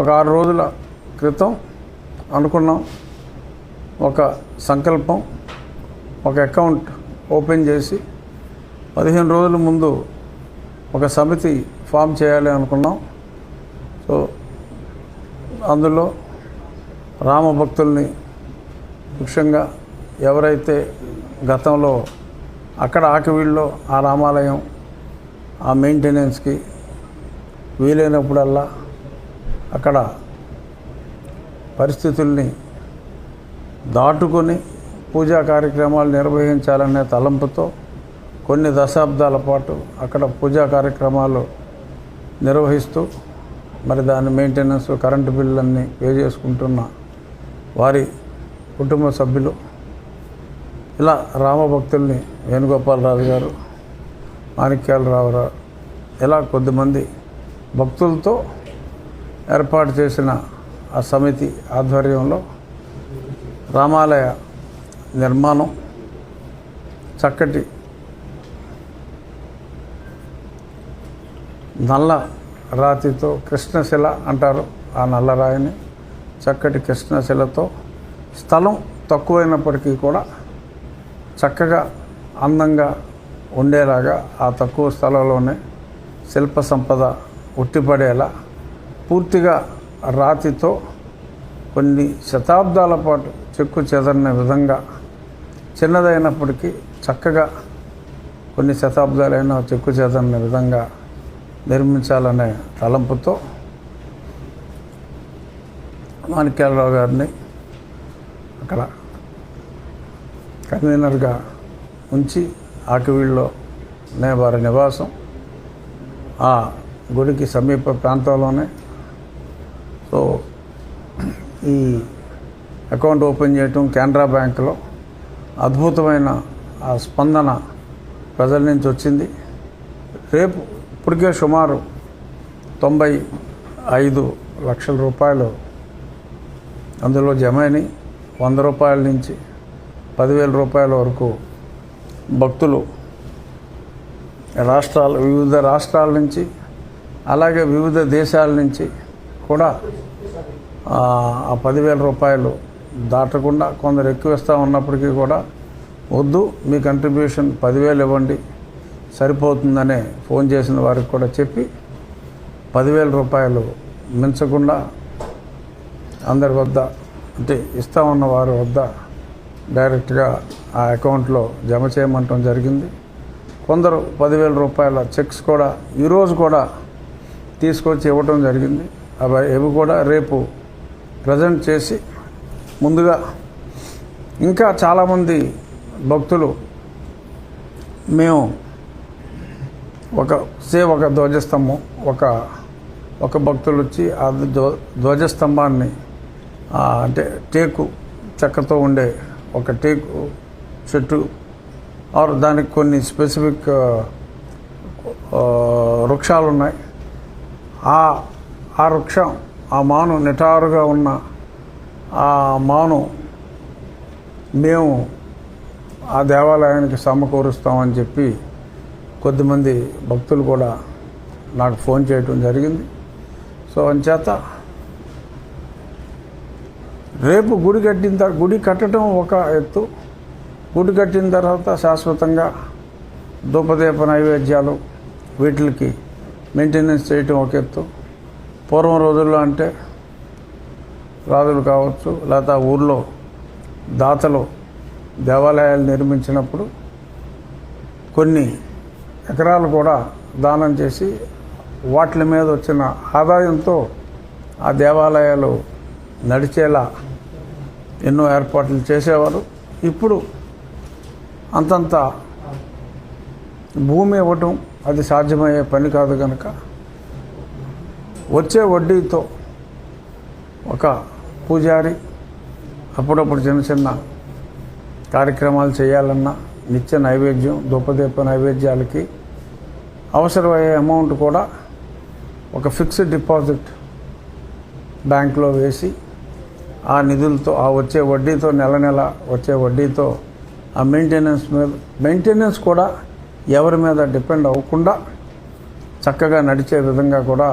ఒక 6 రోజుల క్రితం అనుకున్నాం, ఒక సంకల్పం, ఒక అకౌంట్ ఓపెన్ చేసి 15 రోజుల ముందు ఒక సమితి ఫామ్ చేయాలి అనుకున్నాం. సో అందులో రామభక్తుల్ని ముఖ్యంగా ఎవరైతే గతంలో అక్కడ ఆకివీడులో ఆ రామాలయం ఆ మెయింటెనెన్స్కి వీలైనప్పుడల్లా అక్కడ పరిస్థితుల్ని దాటుకొని పూజా కార్యక్రమాలు నిర్వహించాలనే తలంపుతో కొన్ని దశాబ్దాల పాటు అక్కడ పూజా కార్యక్రమాలు నిర్వహిస్తూ మరి దాని మెయింటెనెన్స్ కరెంటు బిల్లులన్నీ పే చేసుకుంటున్న వారి కుటుంబ సభ్యులు, ఇలా రామభక్తుల్ని వేణుగోపాలరాజు గారు, మాణిక్యాలరావు గారు, ఇలా కొద్దిమంది భక్తులతో ఏర్పాటు చేసిన ఆ సమితి ఆధ్వర్యంలో రామాలయ నిర్మాణం చక్కటి నల్ల రాతితో, కృష్ణశిల అంటారు ఆ నల్లరాయిని, చక్కటి కృష్ణశిలతో స్థలం తక్కువైనప్పటికీ కూడా చక్కగా అందంగా ఉండేలాగా ఆ తక్కువ స్థలంలోనే శిల్ప సంపద ఉట్టిపడేలా పూర్తిగా రాతితో కొన్ని శతాబ్దాల పాటు చెక్కు చెదరిన విధంగా చిన్నదైనప్పటికీ చక్కగా కొన్ని శతాబ్దాలైన చెక్కు చెదరిన విధంగా నిర్మించాలనే తలంపుతో మాణిక్యాలరావు గారిని అక్కడ కన్వీనర్గా ఉంచి ఆకివీడులోనే వారి నివాసం, ఆ గుడికి సమీప ప్రాంతంలోనే. సో ఈ అకౌంట్ ఓపెన్ చేయటం కెనరా బ్యాంకులో అద్భుతమైన ఆ స్పందన ప్రజల నుంచి వచ్చింది. రేపు ఇప్పటికే సుమారు 95 లక్షల రూపాయలు అందులో జమైనవి. 100 రూపాయల నుంచి 10,000 రూపాయల వరకు భక్తులు వివిధ రాష్ట్రాల నుంచి అలాగే వివిధ దేశాల నుంచి కూడా ఆ 10,000 రూపాయలు దాటకుండా కొందరు ఎక్కువ ఇస్తూ ఉన్నప్పటికీ కూడా వద్దు, మీ కంట్రిబ్యూషన్ 10,000 ఇవ్వండి సరిపోతుందనే ఫోన్ చేసిన వారికి కూడా చెప్పి 10,000 రూపాయలు మించకుండా అందరి వద్ద, అంటే ఇస్తా ఉన్న వారి వద్ద డైరెక్ట్గా ఆ అకౌంట్లో జమ చేయమంటం జరిగింది. కొందరు 10,000 రూపాయల చెక్స్ కూడా ఈరోజు కూడా తీసుకొచ్చి ఇవ్వటం జరిగింది. అవి కూడా రేపు ప్రజెంట్ చేసి ముందుగా ఇంకా చాలామంది భక్తులు మేము ఒక ధ్వజస్తంభం ఒక భక్తులు వచ్చి ఆ ధ్వజస్తంభాన్ని అంటే టేకు చెక్కతో ఉండే ఒక టేకు చెట్టు ఆర్ దానికి కొన్ని స్పెసిఫిక్ వృక్షాలు ఉన్నాయి. ఆ వృక్షం, ఆ మాను నిటారుగా ఉన్న ఆ మాను మేము ఆ దేవాలయానికి సమకూరుస్తామని చెప్పి కొద్దిమంది భక్తులు కూడా నాకు ఫోన్ చేయటం జరిగింది. సో అంచేత రేపు గుడి కట్టడం ఒక ఎత్తు, గుడి కట్టిన తర్వాత శాశ్వతంగా ధూపదీప నైవేద్యాలు వీటికి మెయింటెనెన్స్ చేయటం ఒక ఎత్తు. పూర్వం రోజుల్లో అంటే రాజులు కావచ్చు, లేదా ఊర్లో దాతలు దేవాలయాలు నిర్మించినప్పుడు కొన్ని ఎకరాలు కూడా దానం చేసి వాటి మీద వచ్చిన ఆదాయంతో ఆ దేవాలయాలు నడిచేలా ఎన్నో ఏర్పాట్లు చేసేవారు. ఇప్పుడు అంతంత భూమి ఇవ్వటం అది సాధ్యమయ్యే పని కాదు కనుక వచ్చే వడ్డీతో ఒక పూజారి అప్పుడప్పుడు చిన్న చిన్న కార్యక్రమాలు చేయాలన్నా నిత్య నైవేద్యం, ధూపదీప నైవేద్యాలకి అవసరమయ్యే అమౌంట్ కూడా ఒక ఫిక్స్డ్ డిపాజిట్ బ్యాంకులో వేసి ఆ నిధులతో ఆ వచ్చే వడ్డీతో నెల వచ్చే వడ్డీతో ఆ మెయింటెనెన్స్ కూడా ఎవరి మీద డిపెండ్ అవ్వకుండా చక్కగా నడిచే విధంగా కూడా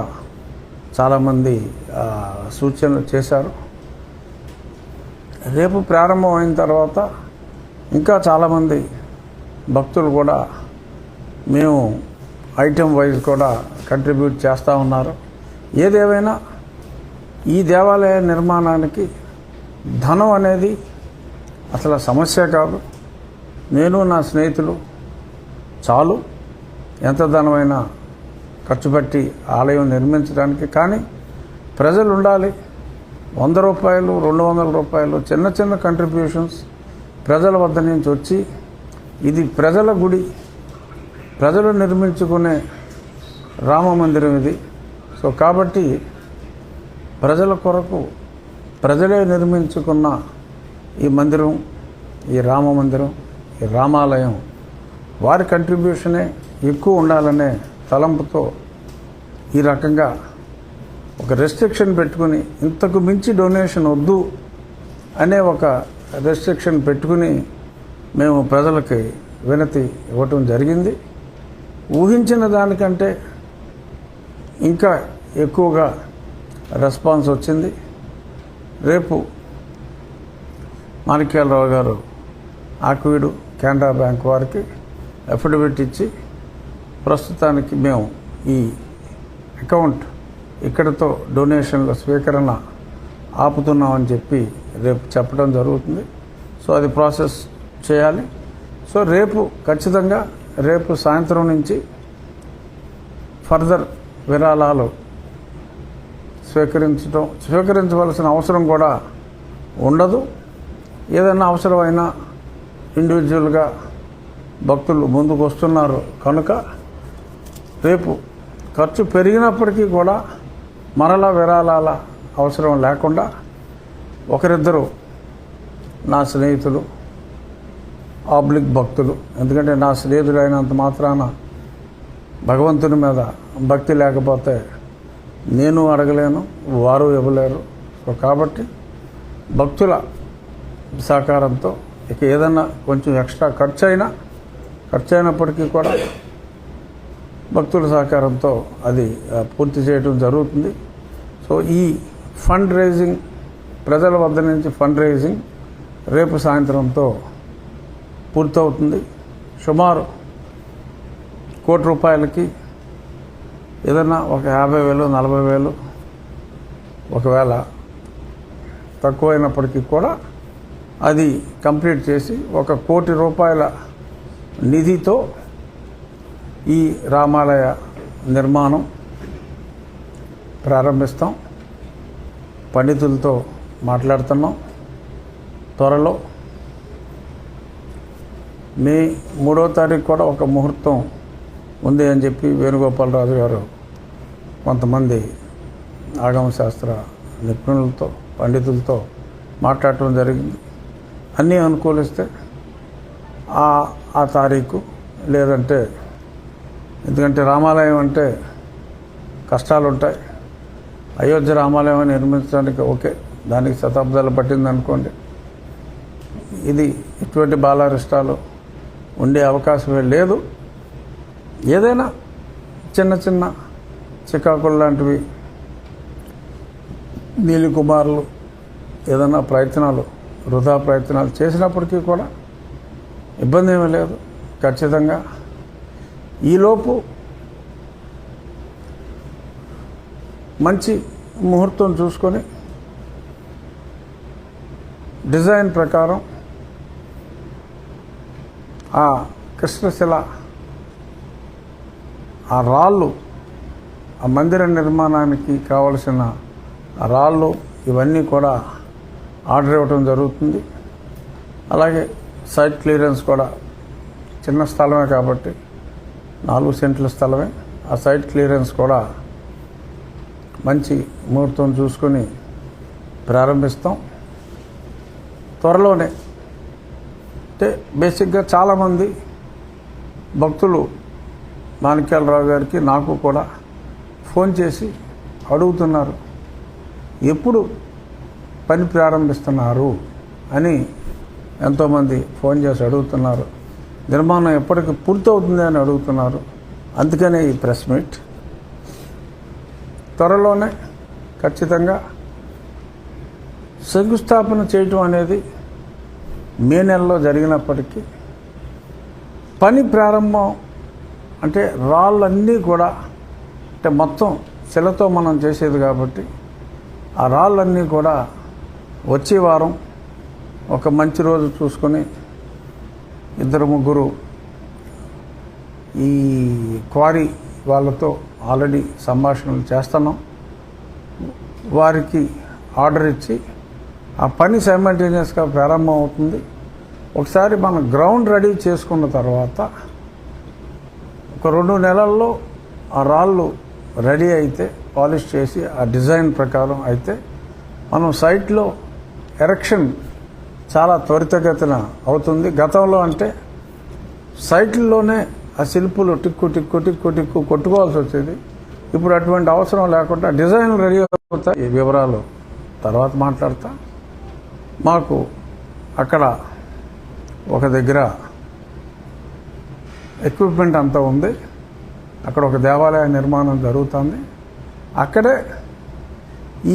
చాలామంది సూచనలు చేశారు. రేపు ప్రారంభం అయిన తర్వాత ఇంకా చాలామంది భక్తులు కూడా మేము ఐటెం వైజ్ కూడా కంట్రిబ్యూట్ చేస్తూ ఉన్నారు. ఏదేమైనా ఈ దేవాలయ నిర్మాణానికి ధనం అనేది అసలు సమస్య కాదు. నేను నా స్నేహితులు చాలు ఎంత ధనమైనా ఖర్చు పెట్టి ఆలయం నిర్మించడానికి. కానీ ప్రజలు ఉండాలి. 100 రూపాయలు, 200 రూపాయలు చిన్న చిన్న కంట్రిబ్యూషన్స్ ప్రజల వద్ద నుంచి వచ్చి, ఇది ప్రజల గుడి, ప్రజలు నిర్మించుకునే రామ మందిరం ఇది. సో కాబట్టి ప్రజల కొరకు ప్రజలే నిర్మించుకున్న ఈ మందిరం, ఈ రామ మందిరం, ఈ రామాలయం వారి కంట్రిబ్యూషనే ఎక్కువ ఉండాలనే తలంపుతో ఈ రకంగా ఒక రెస్ట్రిక్షన్ పెట్టుకుని, ఇంతకు మించి డొనేషన్ వద్దు అనే ఒక రెస్ట్రిక్షన్ పెట్టుకుని మేము ప్రజలకి వినతి ఇవ్వటం జరిగింది. ఊహించిన దానికంటే ఇంకా ఎక్కువగా రెస్పాన్స్ వచ్చింది. రేపు మాణిక్యాలరావు గారు ఆక్వీడు కెనరా బ్యాంక్ వారికి అఫిడవిట్ ఇచ్చి ప్రస్తుతానికి మేము ఈ అకౌంట్ ఇక్కడితో డొనేషన్ల స్వీకరణ ఆపుతున్నామని చెప్పి రేపు చెప్పడం జరుగుతుంది. సో అది ప్రాసెస్ చేయాలి. సో రేపు ఖచ్చితంగా రేపు సాయంత్రం నుంచి ఫర్దర్ విరాళాలు స్వీకరించవలసిన అవసరం కూడా ఉండదు. ఏదైనా అవసరమైనా ఇండివిజువల్గా భక్తులు ముందుకు వస్తున్నారు కనుక రేపు ఖర్చు పెరిగినప్పటికీ కూడా మరలా విరాళాల అవసరం లేకుండా ఒకరిద్దరు నా స్నేహితులు, ఆబ్లిక్ భక్తులు, ఎందుకంటే నా స్నేహితులు అయినంత మాత్రాన భగవంతుని మీద భక్తి లేకపోతే నేను అడగలేను, వారు ఇవ్వలేరు. సో కాబట్టి భక్తుల సహకారంతో ఇక ఏదన్నా కొంచెం ఎక్స్ట్రా ఖర్చు అయినప్పటికీ కూడా భక్తుల సహకారంతో అది పూర్తి చేయడం జరుగుతుంది. సో ఈ ఫండ్ రైజింగ్, ప్రజల వద్ద నుంచి ఫండ్ రైజింగ్ రేపు సాయంత్రంతో పూర్తవుతుంది. సుమారు ₹1,00,00,000 ఏదన్నా ఒక 50,000, 40,000 ఒకవేళ తక్కువైనప్పటికీ కూడా అది కంప్లీట్ చేసి ₹1,00,00,000 నిధితో ఈ రామాలయ నిర్మాణం ప్రారంభిస్తాం. పండితులతో మాట్లాడుతున్నాం. త్వరలో మే 3వ తారీఖు కూడా ఒక ముహూర్తం ఉంది అని చెప్పి వేణుగోపాలరాజు గారు కొంతమంది ఆగమశాస్త్ర నిపుణులతో, పండితులతో మాట్లాడటం జరిగింది. అన్నీ అనుకూలిస్తే ఆ తారీఖు, లేదంటే ఎందుకంటే రామాలయం అంటే కష్టాలు ఉంటాయి. అయోధ్య రామాలయం నిర్మించడానికి ఓకే, దానికి శతాబ్దాలు పట్టింది అనుకోండి. ఇది ఇటువంటి బాలారిష్టాలు ఉండే అవకాశమే లేదు. ఏదైనా చిన్న చిన్న చికాకులు లాంటివి, నీలికుమారులు ఏదైనా వృధా ప్రయత్నాలు చేసినప్పటికీ కూడా ఇబ్బంది ఏమీ లేదు. ఖచ్చితంగా ఈలోపు మంచి ముహూర్తం చూసుకొని డిజైన్ ప్రకారం ఆ కృష్ణశిల, ఆ రాళ్ళు, ఆ మందిర నిర్మాణానికి కావలసిన రాళ్ళు ఇవన్నీ కూడా ఆర్డర్ ఇవ్వడం జరుగుతుంది. అలాగే సైట్ క్లియరెన్స్ కూడా, చిన్న స్థలమే కాబట్టి 4 సెంట్ల స్థలమే, ఆ సైట్ క్లియరెన్స్ కూడా మంచి ముహూర్తం చూసుకొని ప్రారంభిస్తాం త్వరలోనే. అంటే బేసిక్గా చాలామంది భక్తులు మాణిక్యాలరావు గారికి, నాకు కూడా ఫోన్ చేసి అడుగుతున్నారు, ఎప్పుడు పని ప్రారంభిస్తున్నారు అని ఎంతోమంది ఫోన్ చేసి అడుగుతున్నారు. నిర్మాణం ఎప్పటికి పూర్తవుతుంది అని అడుగుతున్నారు. అందుకనే ఈ ప్రెస్ మీట్. త్వరలోనే ఖచ్చితంగా శంకుస్థాపన చేయటం అనేది మే నెలలో జరిగినప్పటికీ పని ప్రారంభం అంటే రాళ్ళన్నీ కూడా అంటే మొత్తం శిలతో మనం చేసేది కాబట్టి ఆ రాళ్ళన్నీ కూడా వచ్చే వారం ఒక మంచి రోజు చూసుకొని 2-3 ఈ క్వారీ వాళ్ళతో ఆల్రెడీ సంభాషణలు చేస్తున్నాం. వారికి ఆర్డర్ ఇచ్చి ఆ పని సైమల్టేనియస్గా ప్రారంభం అవుతుంది. ఒకసారి మనం గ్రౌండ్ రెడీ చేసుకున్న తర్వాత ఒక 2 నెలల్లో ఆ రాళ్ళు రెడీ అయితే పాలిష్ చేసి ఆ డిజైన్ ప్రకారం అయితే మనం సైట్లో ఎరెక్షన్ చాలా త్వరితగతిన అవుతుంది. గతంలో అంటే సైట్లలోనే ఆ శిల్పులు టిక్కు టిక్కు టిక్కు టిక్కు కొట్టుకోవాల్సి వచ్చేది. ఇప్పుడు అటువంటి అవసరం లేకుండా డిజైన్ రెడీ అవుతాయి. ఈ వివరాలు తర్వాత మాట్లాడతా. మాకు అక్కడ ఒక దగ్గర ఎక్విప్మెంట్ అంతా ఉంది. అక్కడ ఒక దేవాలయ నిర్మాణం జరుగుతుంది. అక్కడే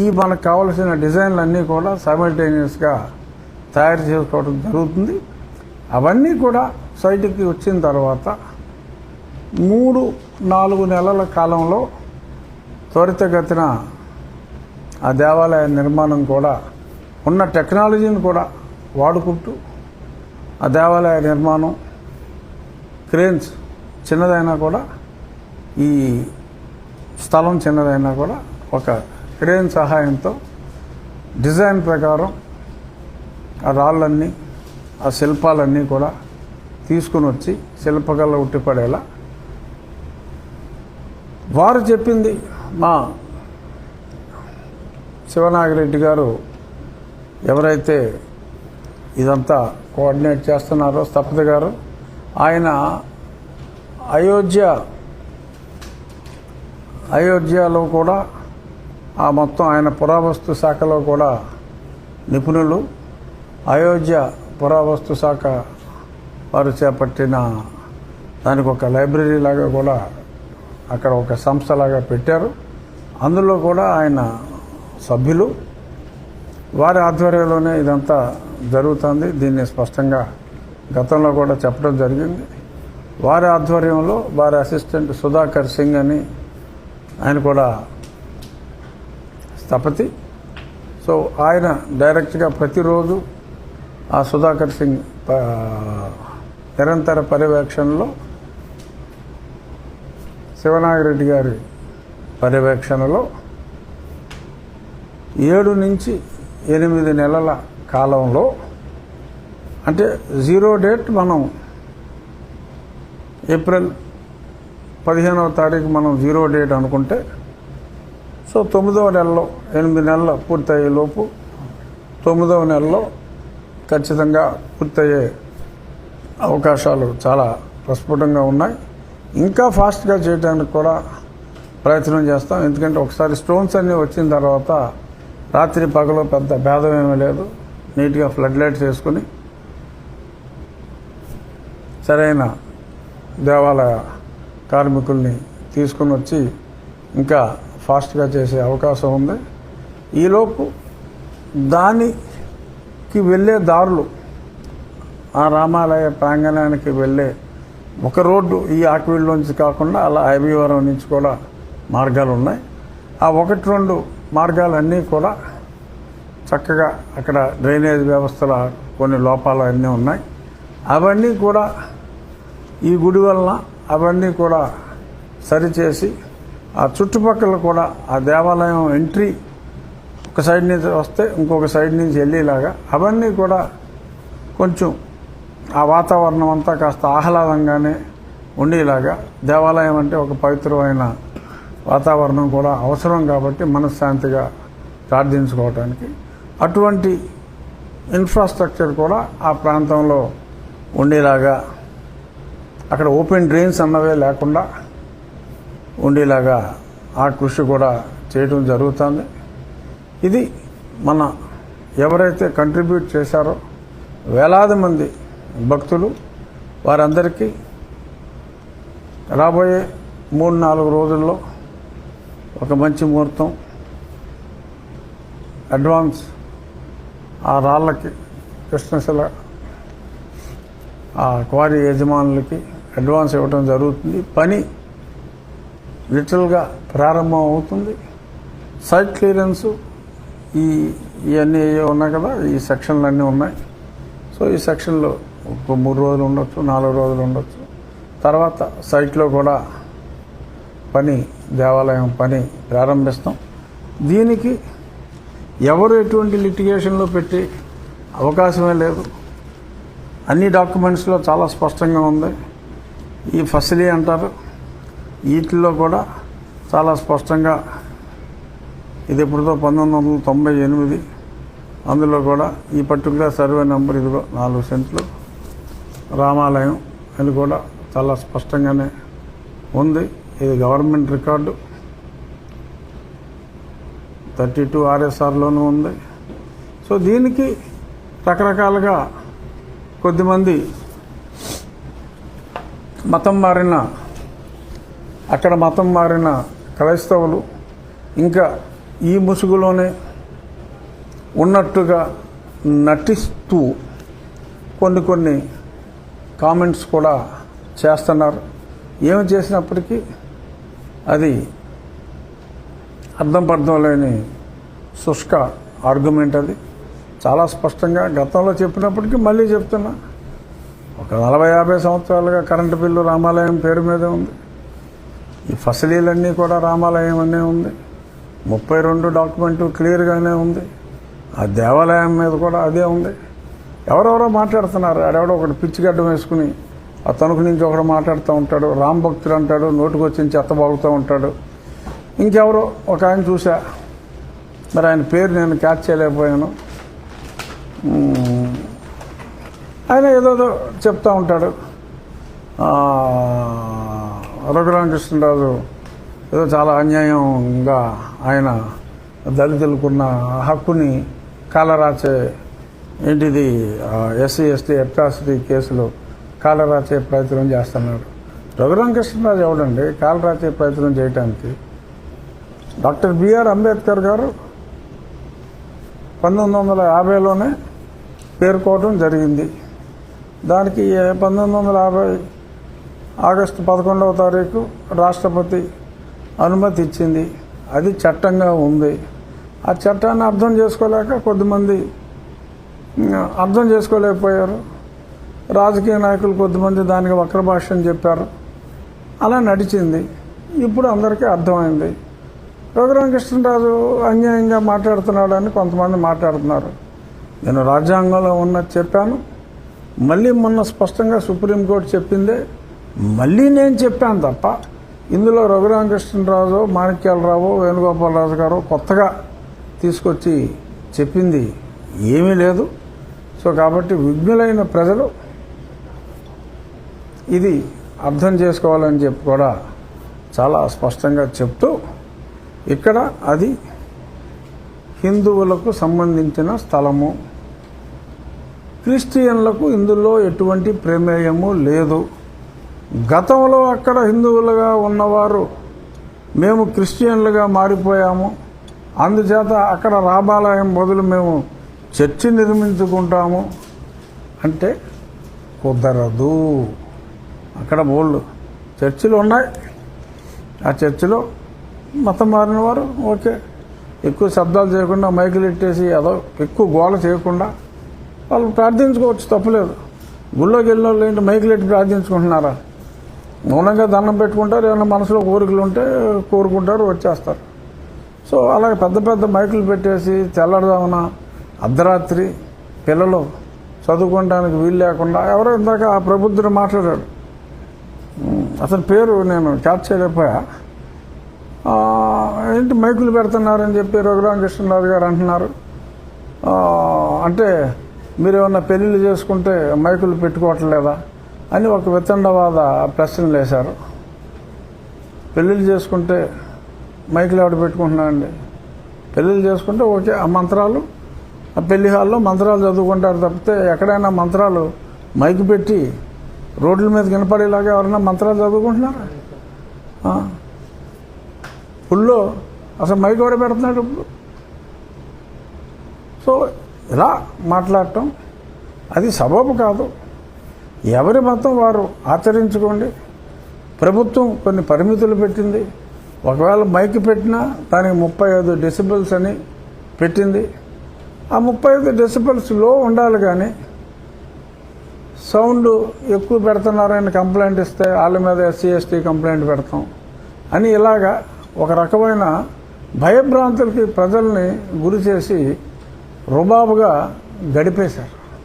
ఈ మనకు కావలసిన డిజైన్లన్నీ కూడా సైమల్టేనియస్గా తయారు చేసుకోవడం జరుగుతుంది. అవన్నీ కూడా సైట్కి వచ్చిన తర్వాత 3-4 నెలల కాలంలో త్వరితగతిన ఆ దేవాలయ నిర్మాణం కూడా ఉన్న టెక్నాలజీని కూడా వాడుకుంటూ ఆ దేవాలయ నిర్మాణం క్రేన్స్ చిన్నదైనా కూడా ఈ స్థలం చిన్నదైనా కూడా ఒక క్రేన్ సహాయంతో డిజైన్ ప్రకారం ఆ రాళ్ళన్నీ ఆ శిల్పాలన్నీ కూడా తీసుకుని వచ్చి శిల్పకళ ఉట్టిపడేలా వారు చెప్పింది. మా శివనాగిరెడ్డి గారు ఎవరైతే ఇదంతా కోఆర్డినేట్ చేస్తున్నారో స్థపతి గారు, ఆయన అయోధ్యలో కూడా ఆ మొత్తం ఆయన పురావస్తు శాఖలో కూడా నిపుణులు. అయోధ్య పురావస్తు శాఖ వారు చేపట్టిన దానికి ఒక లైబ్రరీ లాగా కూడా అక్కడ ఒక సంస్థలాగా పెట్టారు. అందులో కూడా ఆయన సభ్యులు. వారి ఆధ్వర్యంలోనే ఇదంతా జరుగుతుంది. దీన్ని స్పష్టంగా గతంలో కూడా చెప్పడం జరిగింది. వారి ఆధ్వర్యంలో వారి అసిస్టెంట్ సుధాకర్ సింగ్ అని ఆయన కూడా స్థపతి. సో ఆయన డైరెక్ట్గా ప్రతిరోజు ఆ సుధాకర్ సింగ్ నిరంతర పర్యవేక్షణలో శివనాగిరెడ్డి గారి పర్యవేక్షణలో 7 నుంచి 8 నెలల కాలంలో అంటే 0 డేట్ మనం ఏప్రిల్ 15వ తారీఖు మనం 0 డేట్ అనుకుంటే సో 9వ నెలలో 8 నెలలు పూర్తయ్యేలోపు 9వ నెలలో ఖచ్చితంగా పూర్తయ్యే అవకాశాలు చాలా ప్రస్ఫుటంగా ఉన్నాయి. ఇంకా ఫాస్ట్గా చేయడానికి కూడా ప్రయత్నం చేస్తాం. ఎందుకంటే ఒకసారి స్టోన్స్ అన్నీ వచ్చిన తర్వాత రాత్రి పగలు పెద్ద భేదం ఏమీ లేదు. నీట్గా ఫ్లడ్ లైట్స్ వేసుకుని సరైన దేవాలయ కార్మికుల్ని తీసుకుని వచ్చి ఇంకా ఫాస్ట్గా చేసే అవకాశం ఉంది. ఈలోపు దానికి వెళ్ళే దారులు ఆ రామాలయ ప్రాంగణానికి వెళ్ళే ఒక రోడ్డు ఈ ఆక్విల్లోంచి కాకుండా అలా ఐబీవరం నుంచి కూడా మార్గాలు ఉన్నాయి. ఆ 1-2 మార్గాలన్నీ కూడా చక్కగా అక్కడ డ్రైనేజ్ వ్యవస్థల కొన్ని లోపాలు అన్నీ ఉన్నాయి. అవన్నీ కూడా ఈ గుడి వలన అవన్నీ కూడా సరిచేసి ఆ చుట్టుపక్కల కూడా ఆ దేవాలయం ఎంట్రీ ఒక సైడ్ నుంచి వస్తే ఇంకొక సైడ్ నుంచి వెళ్ళేలాగా అవన్నీ కూడా కొంచెం ఆ వాతావరణం అంతా కాస్త ఆహ్లాదంగానే ఉండేలాగా దేవాలయం అంటే ఒక పవిత్రమైన వాతావరణం కూడా అవసరం కాబట్టి మనశ్శాంతిగా ప్రార్థించుకోవటానికి అటువంటి ఇన్ఫ్రాస్ట్రక్చర్ కూడా ఆ ప్రాంతంలో ఉండేలాగా అక్కడ ఓపెన్ డ్రైన్స్ అన్నవే లేకుండా ఉండేలాగా ఆ కృషి కూడా చేయడం జరుగుతుంది. ఇది మన ఎవరైతే కంట్రిబ్యూట్ చేశారో వేలాది మంది భక్తులు వారందరికీ రాబోయే 3-4 రోజుల్లో ఒక మంచి ముహూర్తం అడ్వాన్స్ ఆ రాళ్ళకి కృష్ణశిల ఆ క్వారీ యజమానులకి అడ్వాన్స్ ఇవ్వడం జరుగుతుంది. పని లిటరల్గా ప్రారంభం అవుతుంది. సైట్ క్లియరెన్సు ఇవన్నీ ఉన్నాయి కదా, ఈ సెక్షన్లు అన్నీ ఉన్నాయి. సో ఈ సెక్షన్లో ఒక 3 రోజులు ఉండొచ్చు, 4 రోజులు ఉండొచ్చు. తర్వాత సైట్లో కూడా దేవాలయం పని ప్రారంభిస్తాం. దీనికి ఎవరు ఎటువంటి లిటిగేషన్లో పెట్టి అవకాశమే లేదు. అన్ని డాక్యుమెంట్స్లో చాలా స్పష్టంగా ఉంది. ఈ ఫసిలీ అంటారు, వీటిల్లో కూడా చాలా స్పష్టంగా ఇది ఎప్పుడుతో 1998 అందులో కూడా ఈ పర్టికులర్ సర్వే నెంబర్ ఇదిగో 4 సెంట్లు రామాలయం అని కూడా చాలా స్పష్టంగానే ఉంది. ఇది గవర్నమెంట్ రికార్డు 32 RSRలోనూ ఉంది. సో దీనికి రకరకాలుగా కొద్దిమంది అక్కడ మతం మారిన క్రైస్తవులు ఇంకా ఈ ముసుగులోనే ఉన్నట్టుగా నటిస్తూ కొన్ని కామెంట్స్ కూడా చేస్తున్నారు. ఏమి చేసినప్పటికీ అది అర్థం లేని శుష్క ఆర్గ్యుమెంట్. అది చాలా స్పష్టంగా గతంలో చెప్పినప్పటికీ మళ్ళీ చెప్తున్నా. ఒక 40-50 సంవత్సరాలుగా కరెంటు బిల్లు రామాలయం పేరు మీదే ఉంది. ఈ ఫసిలీలన్నీ కూడా రామాలయం అనే ఉంది. 32 డాక్యుమెంటు క్లియర్గానే ఉంది. ఆ దేవాలయం మీద కూడా అదే ఉంది. ఎవరెవరో మాట్లాడుతున్నారు. ఆడెవడో ఒకటి పిచ్చిగడ్డం వేసుకుని ఆ తణుకు నుంచి ఒకడు మాట్లాడుతూ ఉంటాడు. రామ్ భక్తుడు అంటాడు, నోటుకు వచ్చి చెత్తబాగుతూ ఉంటాడు. ఇంకెవరో ఒక ఆయన చూసా, మరి ఆయన పేరు నేను క్యాచ్ చేయలేకపోయాను. ఆయన ఏదోదో చెప్తూ ఉంటాడు. రఘురామకృష్ణరాజు ఏదో చాలా అన్యాయంగా ఆయన దళితులకున్న హక్కుని కాలరాచే ఏంటిది SC ST అట్రాసిటీ కేసులో కాలరాచే ప్రయత్నం చేస్తున్నాడు. రఘురామకృష్ణరాజు ఎవడండి కాలరాచే ప్రయత్నం చేయడానికి? డాక్టర్ బిఆర్ అంబేద్కర్ గారు 1950లోనే పేర్కోవడం జరిగింది. దానికి 1950 ఆగస్టు 11వ తారీఖు రాష్ట్రపతి అనుమతి ఇచ్చింది. అది చట్టంగా ఉంది. ఆ చట్టాన్ని అర్థం చేసుకోలేక కొద్దిమంది అర్థం చేసుకోలేకపోయారు. రాజకీయ నాయకులు కొద్దిమంది దానికి వక్రభాష్యం చెప్పారు. అలా నడిచింది. ఇప్పుడు అందరికీ అర్థమైంది. రఘురామకృష్ణరాజు అన్యాయంగా మాట్లాడుతున్నాడని కొంతమంది మాట్లాడుతున్నారు. నేను రాజ్యాంగంలో ఉన్నది చెప్పాను. మళ్ళీ మొన్న స్పష్టంగా సుప్రీంకోర్టు చెప్పిందే మళ్ళీ నేను చెప్పాను తప్ప ఇందులో రఘురామకృష్ణరాజు, మాణిక్యాలరావు, వేణుగోపాలరాజు గారు కొత్తగా తీసుకొచ్చి చెప్పింది ఏమీ లేదు. సో కాబట్టి విఘ్నులైన ప్రజలు ఇది అర్థం చేసుకోవాలని చెప్పి కూడా చాలా స్పష్టంగా చెప్తూ ఇక్కడ అది హిందువులకు సంబంధించిన స్థలము, క్రిస్టియన్లకు ఇందులో ఎటువంటి ప్రమేయము లేదు. గతంలో అక్కడ హిందువులుగా ఉన్నవారు మేము క్రిస్టియన్లుగా మారిపోయాము, అందుచేత అక్కడ రామాలయం బదులు మేము చర్చి నిర్మించుకుంటాము అంటే కుదరదు. అక్కడ బోల్డ్ చర్చిలు ఉన్నాయి. ఆ చర్చిలో మతం మారిన వారు ఓకే, ఎక్కువ శబ్దాలు చేయకుండా మైకులు ఎట్టేసి ఏదో ఎక్కువ గోల చేయకుండా వాళ్ళు ప్రార్థించుకోవచ్చు, తప్పులేదు. గుళ్ళోకి వెళ్ళిన వాళ్ళు ఏంటి మైకులు ఎట్టి ప్రార్థించుకుంటున్నారా? మౌనంగా దండం పెట్టుకుంటారు, ఏమైనా మనసులో కోరికలు ఉంటే కోరుకుంటారు, వచ్చేస్తారు. సో అలాగే పెద్ద పెద్ద మైకులు పెట్టేసి తెల్లడదామన అర్ధరాత్రి పిల్లలు చదువుకోవడానికి వీలు లేకుండా ఎవరో ఇందాక ఆ ప్రబుద్ధుడు మాట్లాడాడు. అతని పేరు నేను క్యాచ్ చేయలేకపోయా. ఏంటి మైకులు పెడుతున్నారని చెప్పి రఘురామకృష్ణరాజు గారు అంటున్నారు. అంటే మీరు ఏమన్నా పెళ్ళిళ్ళు చేసుకుంటే మైకులు పెట్టుకోవట్లేదా అని ఒక వితండవాద ప్రశ్నలు వేశారు. పెళ్ళిళ్ళు చేసుకుంటే మైకులు ఎవడు పెట్టుకుంటున్నారండి? పెళ్ళిళ్ళు చేసుకుంటే ఓకే, ఆ మంత్రాలు ఆ పెళ్లి హాల్లో మంత్రాలు చదువుకుంటారు తప్పితే ఎక్కడైనా మంత్రాలు మైకు పెట్టి రోడ్ల మీద వినపడేలాగా ఎవరైనా మంత్రాలు చదువుకుంటున్నారా? పుల్లో అసలు మైకు ఎవడ పెడుతున్నాడు? ఇప్పుడు సో ఇలా మాట్లాడటం అది సబబు కాదు. ఎవరి మతం వారు ఆచరించుకోండి. ప్రభుత్వం కొన్ని పరిమితులు పెట్టింది. ఒకవేళ మైక్ పెట్టినా దానికి 35 డెసిబల్స్ అని పెట్టింది. ఆ 35 డెసిబల్స్ లో ఉండాలి, కానీ సౌండ్ ఎక్కువ పెడుతున్నారని కంప్లైంట్ ఇస్తే వాళ్ళ మీద SC/ST కంప్లైంట్ పెడతాం అని ఇలాగా ఒక రకమైన భయభ్రాంతులకి ప్రజల్ని గురి చేసి రుబాబుగా గడిపేశారు.